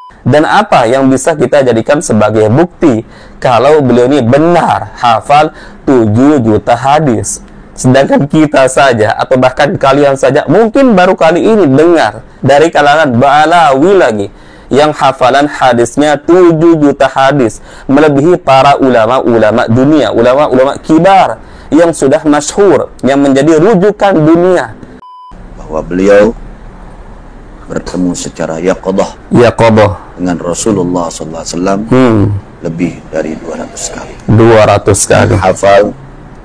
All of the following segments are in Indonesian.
Dan apa yang bisa kita jadikan sebagai bukti kalau beliau ini benar hafal 7 juta hadis? Sedangkan kita saja, atau bahkan kalian saja, mungkin baru kali ini dengar dari kalangan Ba'alawi lagi, yang hafalan hadisnya 7 juta hadis, melebihi para ulama-ulama dunia, ulama-ulama kibar, yang sudah masyhur, yang menjadi rujukan dunia. Bahwa beliau bertemu secara yaqadah dengan Rasulullah SAW lebih dari 200 kali. 200 kali. Hafal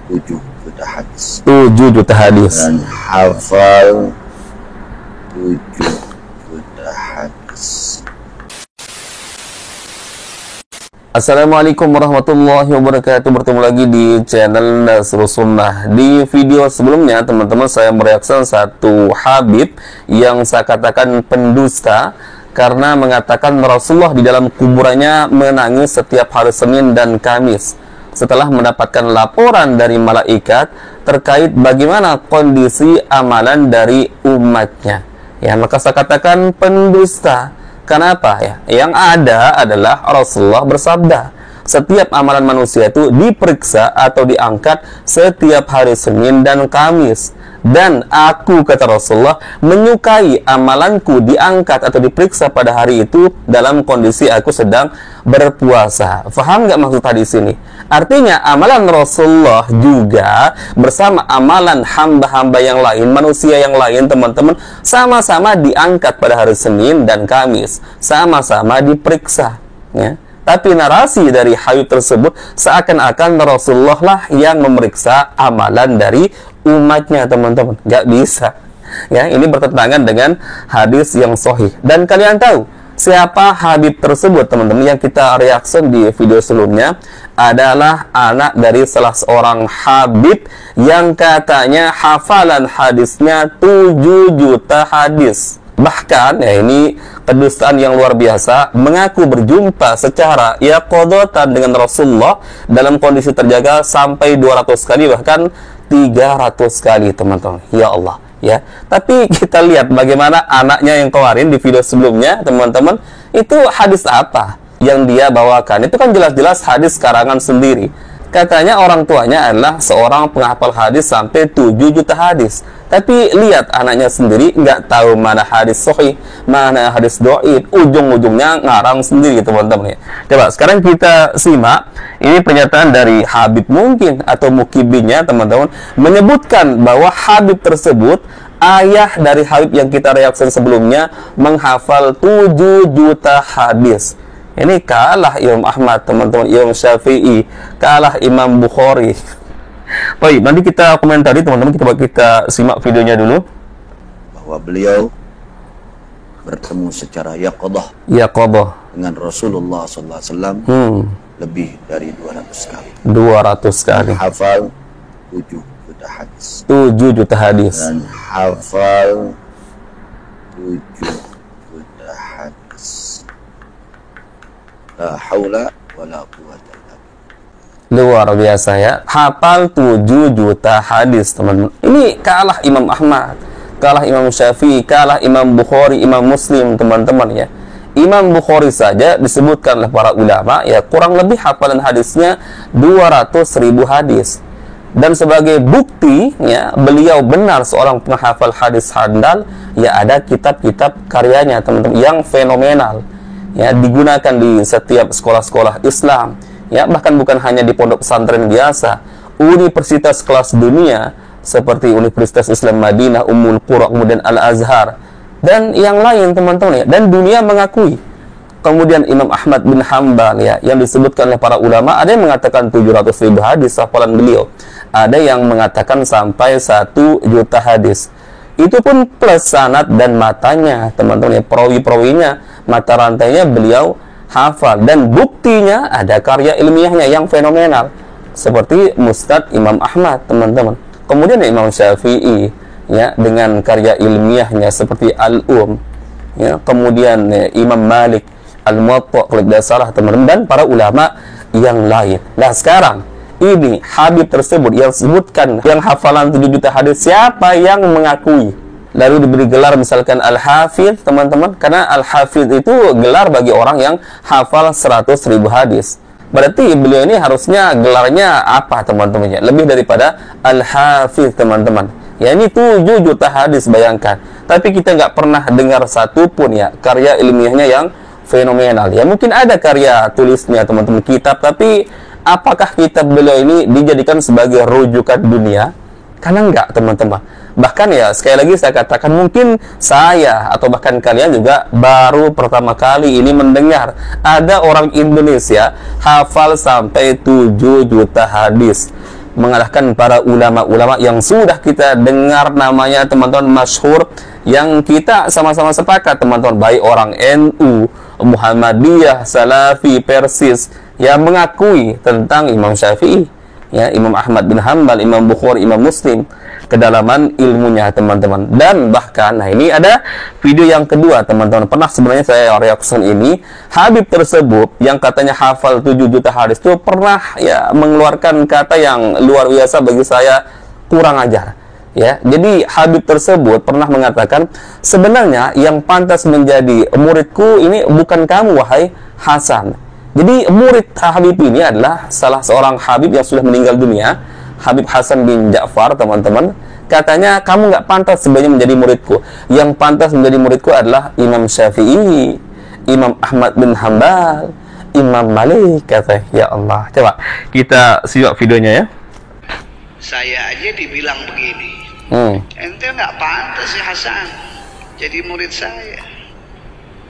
7 juta hadis. 7 juta hadis. Dan hafal 7 juta hadis. Assalamualaikum warahmatullahi wabarakatuh. Bertemu lagi di channel Nasrus Sunnah. Di video sebelumnya, teman-teman, saya mereaksi satu Habib yang saya katakan pendusta karena mengatakan Rasulullah di dalam kuburannya menangis setiap hari Senin dan Kamis setelah mendapatkan laporan dari malaikat terkait bagaimana kondisi amalan dari umatnya. Ya, maka saya katakan pendusta. Kenapa ya? Yang ada adalah Rasulullah bersabda, setiap amalan manusia itu diperiksa atau diangkat setiap hari Senin dan Kamis. Dan aku, kata Rasulullah, menyukai amalanku diangkat atau diperiksa pada hari itu dalam kondisi aku sedang berpuasa. Faham nggak maksud hadis ini? Artinya amalan Rasulullah juga bersama amalan hamba-hamba yang lain, manusia yang lain, teman-teman, sama-sama diangkat pada hari Senin dan Kamis, sama-sama diperiksa, ya. Tapi narasi dari Habib tersebut seakan-akan Rasulullah lah yang memeriksa amalan dari umatnya, teman-teman. Nggak bisa, ya. Ini bertentangan dengan hadis yang sahih. Dan kalian tahu siapa Habib tersebut, teman-teman? Yang kita reaksi di video sebelumnya adalah anak dari salah seorang Habib yang katanya hafalan hadisnya 7 juta hadis. Bahkan, ya, ini kedustaan yang luar biasa, mengaku berjumpa secara yaqadatan dengan Rasulullah dalam kondisi terjaga sampai 200 kali, bahkan 300 kali, teman-teman. Ya Allah, ya. Tapi kita lihat bagaimana anaknya yang kemarin di video sebelumnya, teman-teman, itu hadis apa yang dia bawakan. Itu kan jelas-jelas hadis karangan sendiri. Katanya orang tuanya adalah seorang penghafal hadis sampai 7 juta hadis. Tapi lihat anaknya sendiri nggak tahu mana hadis sahih, mana hadis dhaif, ujung-ujungnya ngarang sendiri, teman-teman, ya. Coba sekarang kita simak ini pernyataan dari Habib mungkin atau mukibinnya, teman-teman, menyebutkan bahwa Habib tersebut, ayah dari Habib yang kita reaksi sebelumnya, menghafal 7 juta hadis. Ini kalah Imam Ahmad, teman-teman, Imam Syafi'i, kalah Imam Bukhari. Baik, nanti kita komentari, teman-teman. Kita simak videonya dulu. Bahwa beliau bertemu secara yaqadah dengan Rasulullah SAW lebih dari 200 kali. 200 kali. Hafal 7 juta hadis. 7 juta hadis. Dan hafal 7 juta hadis. La haula wala quwwata illa billah. Luar biasa, ya. Hafal 7 juta hadis, teman-teman. Ini kalah Imam Ahmad, kalah Imam Syafi'i, kalah Imam Bukhari, Imam Muslim, teman-teman, ya. Imam Bukhari saja disebutkan oleh para ulama, ya, kurang lebih hafalan hadisnya 200.000 hadis. Dan sebagai bukti, ya, beliau benar seorang penghafal hadis handal, ya, ada kitab-kitab karyanya, teman-teman, yang fenomenal, ya, digunakan di setiap sekolah-sekolah Islam, ya, bahkan bukan hanya di pondok pesantren biasa, universitas kelas dunia seperti Universitas Islam Madinah, Ummul Qura, kemudian Al-Azhar, dan yang lain, teman-teman, ya. Dan dunia mengakui. Kemudian Imam Ahmad bin Hanbal, ya, yang disebutkan oleh para ulama, ada yang mengatakan 700.000 hadis hafalan beliau, ada yang mengatakan sampai 1 juta hadis. Itu pun plus sanad dan matanya, teman-teman, ya, perawi-perawinya, mata rantainya beliau hafal. Dan buktinya ada karya ilmiahnya yang fenomenal seperti Musnad Imam Ahmad, teman-teman. Kemudian Imam Syafi'i, ya, dengan karya ilmiahnya seperti Al-Um, ya. Kemudian, ya, Imam Malik, Al-Muwatta, kalau tidak salah, teman-teman, dan para ulama yang lain. Nah, sekarang ini Habib tersebut yang sebutkan yang hafalan 7 juta hadis, siapa yang mengakui? lalu diberi gelar misalkan Al-Hafidh, teman-teman, karena Al-Hafidh itu gelar bagi orang yang hafal 100.000 hadis. Berarti beliau ini harusnya gelarnya apa, teman-teman? Ya, lebih daripada Al-Hafidh, teman-teman. Ya, ini 7 juta hadis, bayangkan. Tapi kita nggak pernah dengar satupun ya karya ilmiahnya yang fenomenal. Ya, mungkin ada karya tulisnya, teman-teman, kitab, tapi apakah kitab beliau ini dijadikan sebagai rujukan dunia? Karena enggak, teman-teman. Bahkan ya, sekali lagi saya katakan, mungkin saya atau bahkan kalian juga baru pertama kali ini mendengar ada orang Indonesia hafal sampai 7 juta hadis, mengalahkan para ulama-ulama yang sudah kita dengar namanya, teman-teman, masyhur, yang kita sama-sama sepakat, teman-teman, baik orang NU, Muhammadiyah, Salafi, Persis, yang mengakui tentang Imam Syafi'i, ya, Imam Ahmad bin Hanbal, Imam Bukhari, Imam Muslim, kedalaman ilmunya, teman-teman. Dan bahkan, nah ini ada video yang kedua, teman-teman. Pernah sebenarnya saya reaction ini, Habib tersebut yang katanya hafal 7 juta hadis itu pernah ya mengeluarkan kata yang luar biasa bagi saya, kurang ajar. Ya, jadi Habib tersebut pernah mengatakan, sebenarnya yang pantas menjadi muridku ini bukan kamu, wahai Hasan. Jadi murid Habib ini adalah salah seorang Habib yang sudah meninggal dunia, Habib Hasan bin Ja'far, teman-teman. Katanya, kamu nggak pantas sebenarnya menjadi muridku. Yang pantas menjadi muridku adalah Imam Syafi'i, Imam Ahmad bin Hanbal, Imam Malik, katanya. Ya Allah, coba kita simak videonya ya. Saya aja dibilang begini, ente nggak pantas ya Hasan jadi murid saya.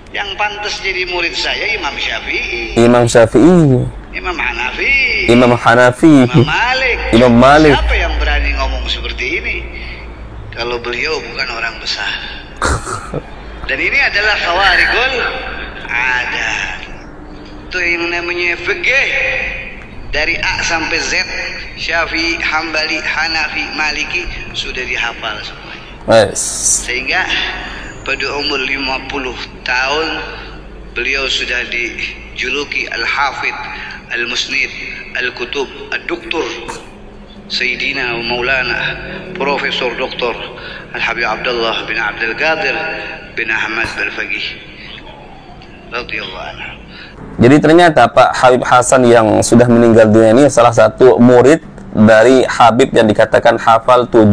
Yang pantas jadi murid saya Imam Syafi'i, Imam Syafi'i, Imam Hanafi, Imam Hanafi, Imam Malik. Imam Malik. Siapa yang berani ngomong seperti ini kalau beliau bukan orang besar? Dan ini adalah khawarigul adat. Itu yang namanya fikih dari A sampai Z, Syafi'i, Hambali, Hanafi, Maliki sudah dihafal semuanya. Yes. Sehingga pada umur 50 tahun beliau sudah dijuluki Al-Hafidh, Al-Musnid, Al-Kutub, Al-Doktor, Sayyidina wa Maulana Profesor Dr. Al-Habib Abdullah bin Abdul Qadir bin Ahmad Al-Faqih radhiyallahu anhu. Jadi ternyata Pak Habib Hasan yang sudah meninggal dunia ini salah satu murid dari Habib yang dikatakan hafal 7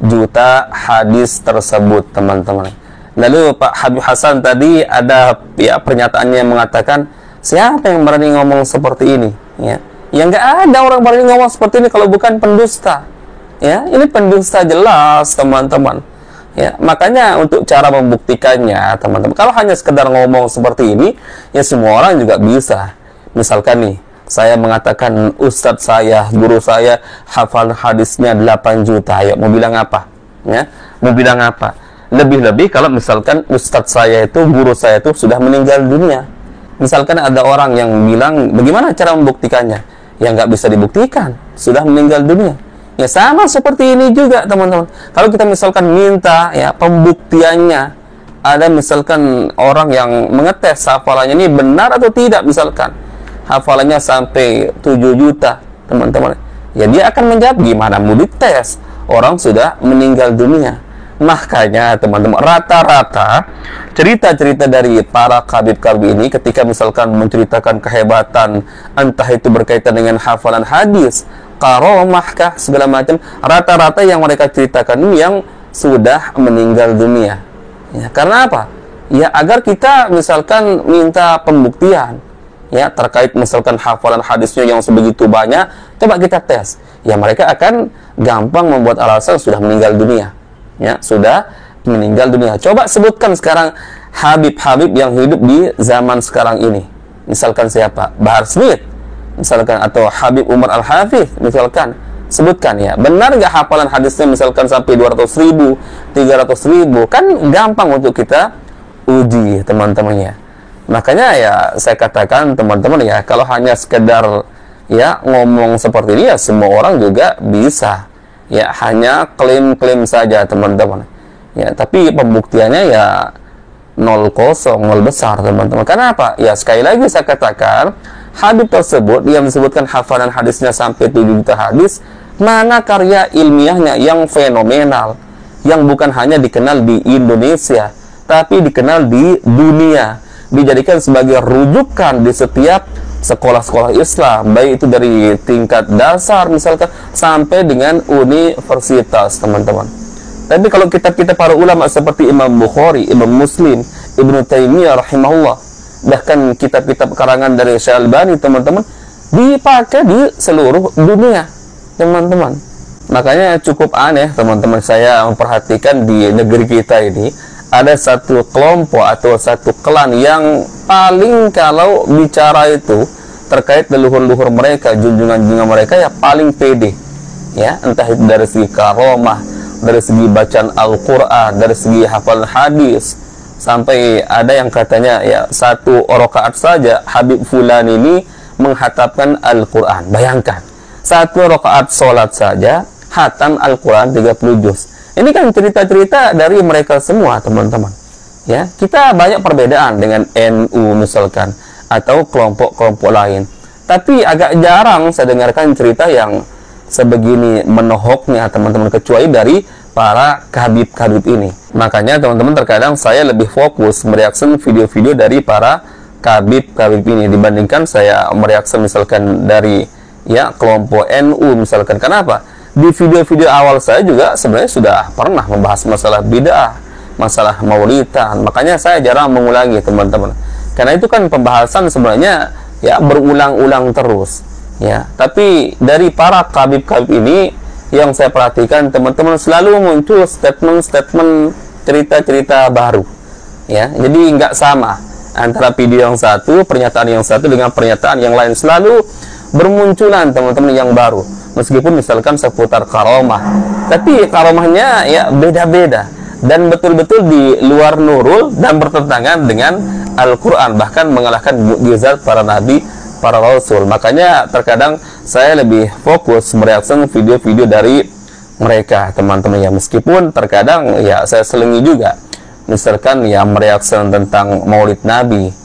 juta hadis tersebut, teman-teman. Lalu Pak Habib Hasan tadi ada ya pernyataannya yang mengatakan, siapa yang berani ngomong seperti ini? Ya, yang nggak ada orang berani ngomong seperti ini kalau bukan pendusta. Ya, ini pendusta jelas, teman-teman. Ya, makanya untuk cara membuktikannya, teman-teman, kalau hanya sekedar ngomong seperti ini, ya semua orang juga bisa. Misalkan nih, saya mengatakan ustadz saya, guru saya hafal hadisnya 8 juta. Ayo, mau bilang apa? Ya, mau bilang apa? Lebih-lebih kalau misalkan ustadz saya itu, guru saya itu sudah meninggal dunia. Misalkan ada orang yang bilang, bagaimana cara membuktikannya? Ya nggak bisa dibuktikan, sudah meninggal dunia. Ya sama seperti ini juga, teman-teman. Kalau kita misalkan minta ya pembuktiannya, ada misalkan orang yang mengetes hafalannya ini benar atau tidak, misalkan hafalannya sampai 7 juta, teman-teman. Ya dia akan menjawab, gimana mau dites? Orang sudah meninggal dunia. Makanya, teman-teman, rata-rata cerita-cerita dari para kabib-kabib ini ketika misalkan menceritakan kehebatan, entah itu berkaitan dengan hafalan hadis, karomah kah, segala macam, rata-rata yang mereka ceritakan ini yang sudah meninggal dunia. Ya, karena apa? Ya agar kita misalkan minta pembuktian ya terkait misalkan hafalan hadisnya yang sebegitu banyak, coba kita tes. Ya mereka akan gampang membuat alasan sudah meninggal dunia. Ya, sudah meninggal dunia. Coba sebutkan sekarang Habib-Habib yang hidup di zaman sekarang ini. Misalkan siapa? Bahar Smith, misalkan, atau Habib Umar Al-Hafidh, misalkan. Sebutkan ya, benar nggak hafalan hadisnya misalkan sampai 200.000, 300.000? Kan gampang untuk kita uji, teman-temannya. Makanya ya saya katakan, teman-teman ya, kalau hanya sekedar ya ngomong seperti ini ya semua orang juga bisa. Ya hanya klaim-klaim saja, teman-teman. Ya tapi pembuktiannya ya 0 besar, teman-teman. Kenapa? Ya sekali lagi saya katakan, Habib tersebut yang disebutkan hafalan hadisnya sampai 7 juta hadis, mana karya ilmiahnya yang fenomenal, yang bukan hanya dikenal di Indonesia, tapi dikenal di dunia, dijadikan sebagai rujukan di setiap sekolah-sekolah Islam, baik itu dari tingkat dasar misalkan sampai dengan universitas, teman-teman. Tapi kalau kitab-kitab para ulama seperti Imam Bukhari, Imam Muslim, Ibnu Taimiyah rahimahullah, bahkan kitab-kitab karangan dari Syalbani, teman-teman, dipakai di seluruh dunia, teman-teman. Makanya cukup aneh, teman-teman, saya memperhatikan di negeri kita ini ada satu kelompok atau satu klan yang paling kalau bicara itu terkait leluhur-leluhur mereka, junjungan-junjungan mereka, ya paling pede, ya, entah itu dari segi karomah, dari segi bacaan Al-Quran, dari segi hafalan hadis, sampai ada yang katanya ya satu rakaat saja Habib Fulan ini menghatamkan Al-Quran. Bayangkan, satu rakaat sholat saja hatam Al-Quran 30 juz. Ini kan cerita-cerita dari mereka semua, teman-teman. Ya, kita banyak perbedaan dengan NU misalkan atau kelompok-kelompok lain. Tapi agak jarang saya dengarkan cerita yang sebegini menohoknya, teman-teman, kecuali dari para kabib-kabib ini. Makanya teman-teman, terkadang saya lebih fokus mereaksi video-video dari para kabib-kabib ini dibandingkan saya mereaksi misalkan dari ya kelompok NU misalkan. Kenapa? Di video-video awal saya juga sebenarnya sudah pernah membahas masalah bid'ah, masalah maulidan. Makanya saya jarang mengulangi, teman-teman. Karena itu kan pembahasan sebenarnya ya berulang-ulang terus. Ya, tapi dari para kabib-kabib ini yang saya perhatikan, teman-teman, selalu muncul statement-statement, cerita-cerita baru. Ya, jadi nggak sama antara video yang satu, pernyataan yang satu dengan pernyataan yang lain, selalu bermunculan, teman-teman, yang baru. Meskipun misalkan seputar karomah, tapi karomahnya ya beda-beda dan betul-betul di luar nurul dan bertentangan dengan Al-Quran, bahkan mengalahkan mukjizat para nabi, para rasul. Makanya terkadang saya lebih fokus mereaksi video-video dari mereka, teman-teman, ya, meskipun terkadang ya saya selingi juga misalkan ya mereaksi tentang maulid nabi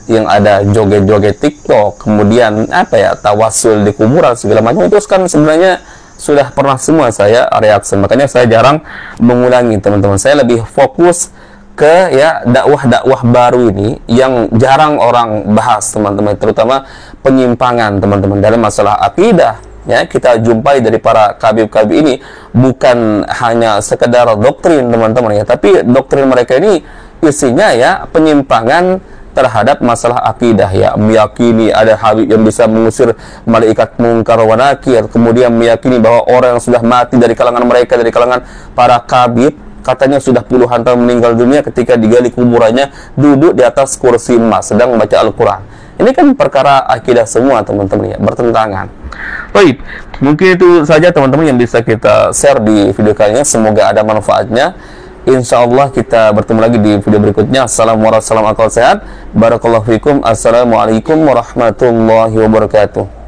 yang ada joget-joget TikTok, kemudian apa ya, tawasul di kuburan segala macam, itu kan sebenarnya sudah pernah semua saya reaksi. Makanya saya jarang mengulangi, teman-teman. Saya lebih fokus ke ya dakwah-dakwah baru ini yang jarang orang bahas, teman-teman, terutama penyimpangan, teman-teman, dalam masalah akidah. Ya, kita jumpai dari para kabib-kabib ini bukan hanya sekedar doktrin, teman-teman, ya, tapi doktrin mereka ini isinya ya penyimpangan terhadap masalah akidah, ya, meyakini ada Habib yang bisa mengusir malaikat mungkar wa nakir, kemudian meyakini bahwa orang yang sudah mati dari kalangan mereka, dari kalangan para kabib, katanya sudah puluhan tahun meninggal dunia, ketika digali kuburannya duduk di atas kursi emas sedang membaca Al-Quran. Ini kan perkara akidah semua, teman-teman, ya, bertentangan. Baik, mungkin itu saja, teman-teman, yang bisa kita share di video kali ini. Semoga ada manfaatnya. Insya Allah kita bertemu lagi di video berikutnya. Assalamualaikum warahmatullahi wabarakatuh. Barakallahu fikum. Assalamualaikum warahmatullahi wabarakatuh.